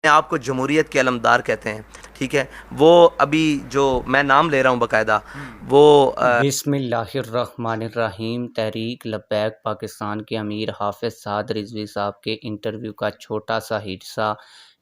आपको जमहूरियत के अलमदार कहते हैं, ठीक है। वो अभी जो मैं नाम ले रहा हूँ बाकायदा, वो बिस्मिल्लाहिर्रहमानिर्रहीम। तहरीक लब्बैक पाकिस्तान के अमीर हाफ़िज़ साद रिज़वी साहब के इंटरव्यू का छोटा सा हिस्सा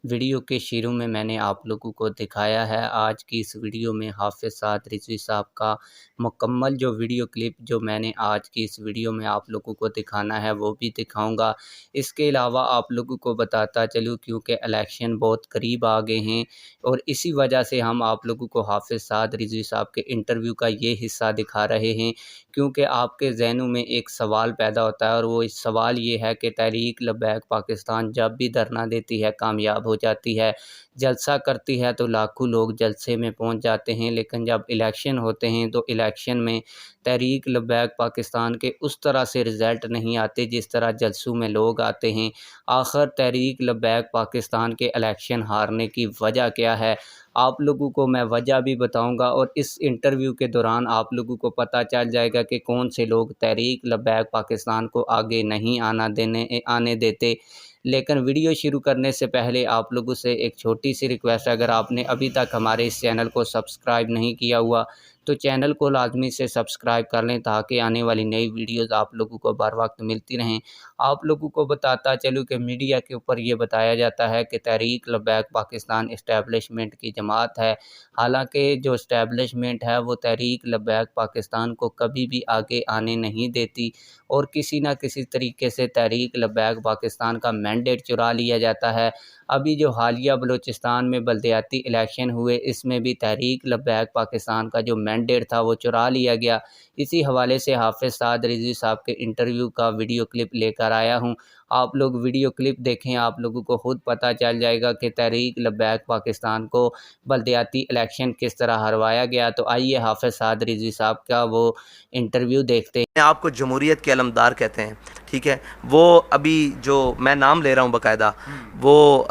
वीडियो के शुरू में मैंने आप लोगों को दिखाया है। आज की इस वीडियो में हाफ़िज़ साद रिज़वी साहब का मुकम्मल जो वीडियो क्लिप जो मैंने आज की इस वीडियो में आप लोगों को दिखाना है वो भी दिखाऊंगा। इसके अलावा आप लोगों को बताता चलूँ, क्योंकि इलेक्शन बहुत करीब आ गए हैं और इसी वजह से हम आप लोगों को हाफ़िज़ साद रिज़वी साहब के इंटरव्यू का ये हिस्सा दिखा रहे हैं, क्योंकि आपके ज़हनों में एक सवाल पैदा होता है और वो इस सवाल ये है कि तहरीक लब्बैक पाकिस्तान जब भी धरना देती है कामयाब हो जाती है, जलसा करती है तो लाखों लोग जलसे में पहुंच जाते हैं, लेकिन जब इलेक्शन होते हैं तो इलेक्शन में तहरीक लब्बैक पाकिस्तान के उस तरह से रिज़ल्ट नहीं आते जिस तरह जलसों में लोग आते हैं। आखिर तहरीक लब्बैक पाकिस्तान के इलेक्शन हारने की वजह क्या है, आप लोगों को मैं वजह भी बताऊंगा और इस इंटरव्यू के दौरान आप लोगों को पता चल जाएगा कि कौन से लोग तहरीक लब्बैक पाकिस्तान को आगे नहीं आने देते। लेकिन वीडियो शुरू करने से पहले आप लोगों से एक छोटी सी रिक्वेस्ट है, अगर आपने अभी तक हमारे इस चैनल को सब्सक्राइब नहीं किया हुआ तो चैनल को लाजमी से सब्सक्राइब कर लें, ताकि आने वाली नई वीडियोज़ आप लोगों को बर वक्त मिलती रहें। आप लोगों को बताता चलूँ कि मीडिया के ऊपर ये बताया जाता है कि तहरीक लब्बैक पाकिस्तान इस्टेब्लिशमेंट की जमात है। हालांकि जो इस्टेब्लिशमेंट है वो तहरीक लब्बैक पाकिस्तान को कभी भी आगे आने नहीं देती और किसी न किसी तरीके से तहरीक लब्बैक पाकिस्तान का मैंडेट चुरा लिया जाता है। अभी जो हालिया बलूचिस्तान में बल्दियाती इलेक्शन हुए, इसमें भी तहरीक लब्बैक पाकिस्तान का जो मैंडेट था वो चुरा लिया गया। इसी हवाले से हाफ़िज़ साद रिज़वी साहब के इंटरव्यू का वीडियो क्लिप लेकर आया हूँ। आप लोग वीडियो क्लिप देखें, आप लोगों को खुद पता चल जाएगा कि तहरीक लब्बैक पाकिस्तान को बल्दियाती इलेक्शन किस तरह हरवाया गया। तो आइए हाफ़िज़ साद रिज़वी साहब का वो इंटरव्यू देखते हैं। आपको जमहूरियत के अलमदार कहते हैं, ठीक है। वो अभी जो मैं नाम ले रहा हूँ बाकायदा, वो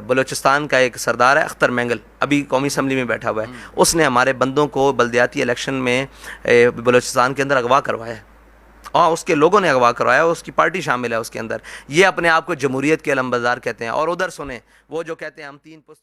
बलूचिस्तान का एक सरदार है अख्तर मेंगल, अभी कौमी असम्बली में बैठा हुआ है। उसने हमारे बंदों को बल्दियाती इलेक्शन में बलूचिस्तान के अंदर अगवा करवाया है और उसके लोगों ने अगवा करवाया, उसकी पार्टी शामिल है उसके अंदर। ये अपने आप को जमहूरियत के अलमबरदार कहते हैं। और उधर सुने वो जो कहते हैं हम तीन पुस्त